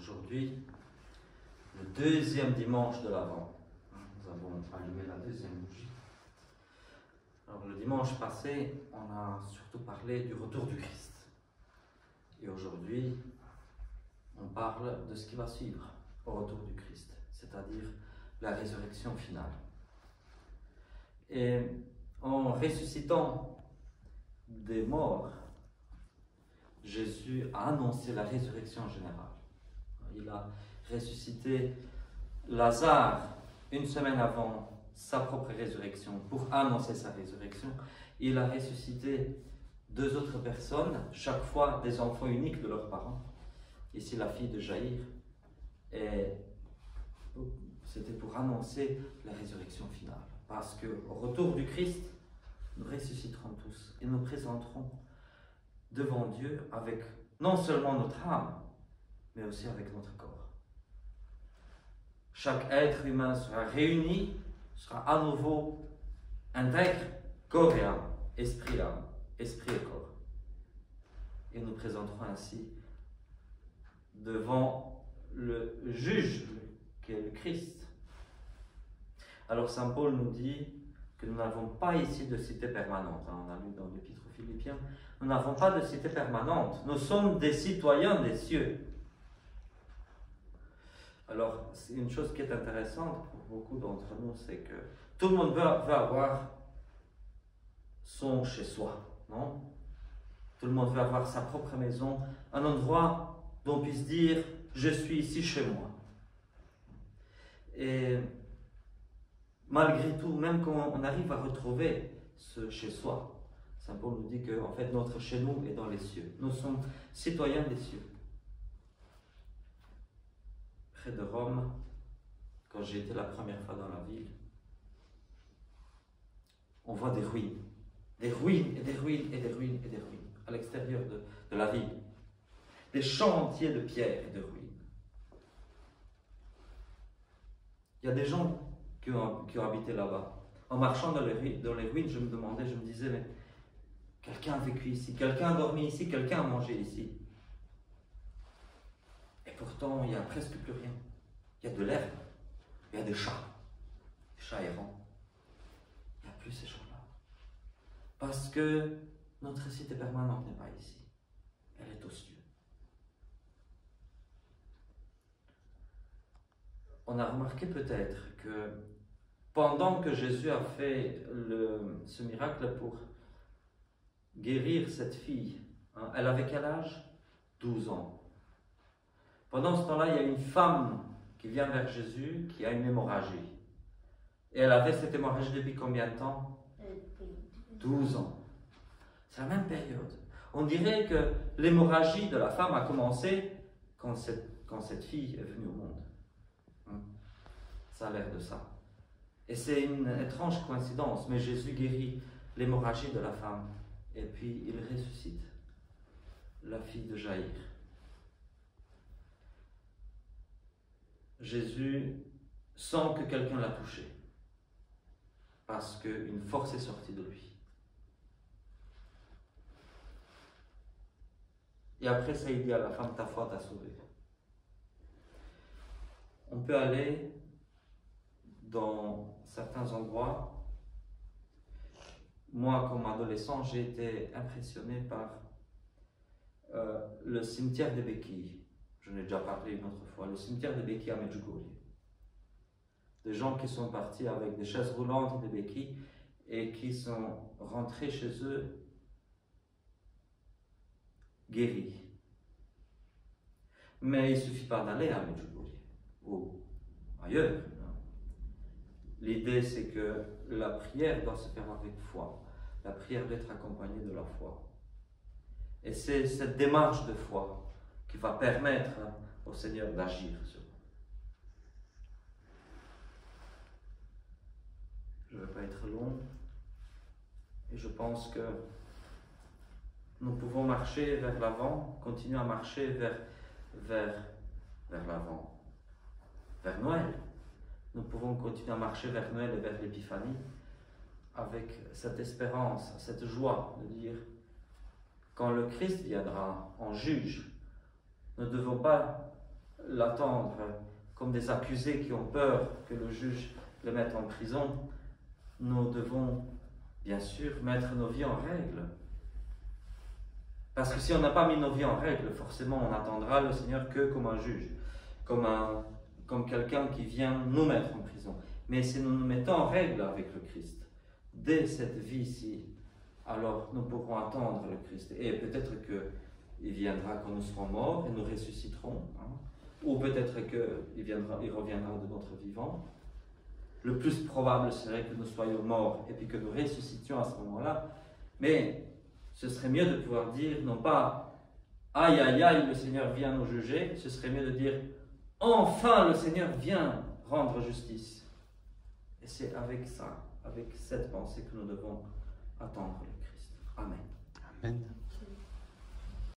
Aujourd'hui, le deuxième dimanche de l'Avent. Nous avons allumé la deuxième bougie. Alors, le dimanche passé, on a surtout parlé du retour du Christ. Et aujourd'hui, on parle de ce qui va suivre au retour du Christ, c'est-à-dire la résurrection finale. Et en ressuscitant des morts, Jésus a annoncé la résurrection générale. Il a ressuscité Lazare une semaine avant sa propre résurrection pour annoncer sa résurrection. Il a ressuscité deux autres personnes, chaque fois des enfants uniques de leurs parents. Ici, la fille de Jaïr. Et c'était pour annoncer la résurrection finale. Parce qu'au retour du Christ, nous ressusciterons tous et nous présenterons devant Dieu avec non seulement notre âme, mais aussi avec notre corps. Chaque être humain sera réuni, sera à nouveau intègre, corps et âme, esprit et corps. Et nous présenterons ainsi devant le juge qui est le Christ. Alors Saint Paul nous dit que nous n'avons pas ici de cité permanente. On a lu dans l'Épître aux Philippiens, nous n'avons pas de cité permanente. Nous sommes des citoyens des cieux. Alors, c'est une chose qui est intéressante pour beaucoup d'entre nous, c'est que tout le monde veut avoir son chez-soi, non? Tout le monde veut avoir sa propre maison, un endroit dont on puisse dire « je suis ici chez moi ». Et malgré tout, même quand on arrive à retrouver ce chez-soi, Saint Paul nous dit que en fait, notre chez-nous est dans les cieux. Nous sommes citoyens des cieux. Près de Rome, quand j'ai été la première fois dans la ville, on voit des ruines. Des ruines et des ruines et des ruines et des ruines à l'extérieur de la ville. Des champs entiers de pierres et de ruines. Il y a des gens qui ont habité là-bas. En marchant dans les ruines, je me demandais, je me disais, mais quelqu'un a vécu ici, quelqu'un a dormi ici, quelqu'un a mangé ici. Et pourtant, il n'y a presque plus rien. Il y a de l'herbe, il y a des chats errants. Il n'y a plus ces gens-là. Parce que notre cité permanente n'est pas ici. Elle est aux cieux. On a remarqué peut-être que pendant que Jésus a fait ce miracle pour guérir cette fille, elle avait quel âge? 12 ans. Pendant ce temps-là, il y a une femme qui vient vers Jésus qui a une hémorragie. Et elle avait cette hémorragie depuis combien de temps? 12 ans. C'est la même période. On dirait que l'hémorragie de la femme a commencé quand cette fille est venue au monde. Ça a l'air de ça. Et c'est une étrange coïncidence, mais Jésus guérit l'hémorragie de la femme. Et puis il ressuscite la fille de Jaïr. Jésus sent que quelqu'un l'a touché, parce qu'une force est sortie de lui. Et après ça, il dit à la femme, ta foi t'a sauvée. On peut aller dans certains endroits. Moi, comme adolescent, j'ai été impressionné par le cimetière des Béquilles. Je n'ai déjà parlé une autre fois. Le cimetière des Béquilles à Medjugorje. Des gens qui sont partis avec des chaises roulantes et des béquilles et qui sont rentrés chez eux guéris. Mais il ne suffit pas d'aller à Medjugorje ou ailleurs. L'idée, c'est que la prière doit se faire avec foi. La prière doit être accompagnée de la foi. Et c'est cette démarche de foi qui va permettre au Seigneur d'agir sur nous. Je ne vais pas être long. Et je pense que nous pouvons marcher vers l'avant, continuer à marcher vers l'avant, vers Noël. Nous pouvons continuer à marcher vers Noël et vers l'Épiphanie avec cette espérance, cette joie de dire quand le Christ viendra en juge, nous ne devons pas l'attendre comme des accusés qui ont peur que le juge les mette en prison. Nous devons bien sûr mettre nos vies en règle. Parce que si on n'a pas mis nos vies en règle, forcément on attendra le Seigneur que comme un juge, comme quelqu'un qui vient nous mettre en prison. Mais si nous nous mettons en règle avec le Christ, dès cette vie-ci, alors nous pourrons attendre le Christ. Et peut-être qu'il viendra quand nous serons morts et nous ressusciterons. Ou peut-être qu'il reviendra de notre vivant. Le plus probable serait que nous soyons morts et puis que nous ressuscitions à ce moment-là. Mais ce serait mieux de pouvoir dire, non pas « Aïe, aïe, aïe, le Seigneur vient nous juger », ce serait mieux de dire « Enfin, le Seigneur vient rendre justice ». Et c'est avec ça, avec cette pensée que nous devons attendre le Christ. Amen. Amen.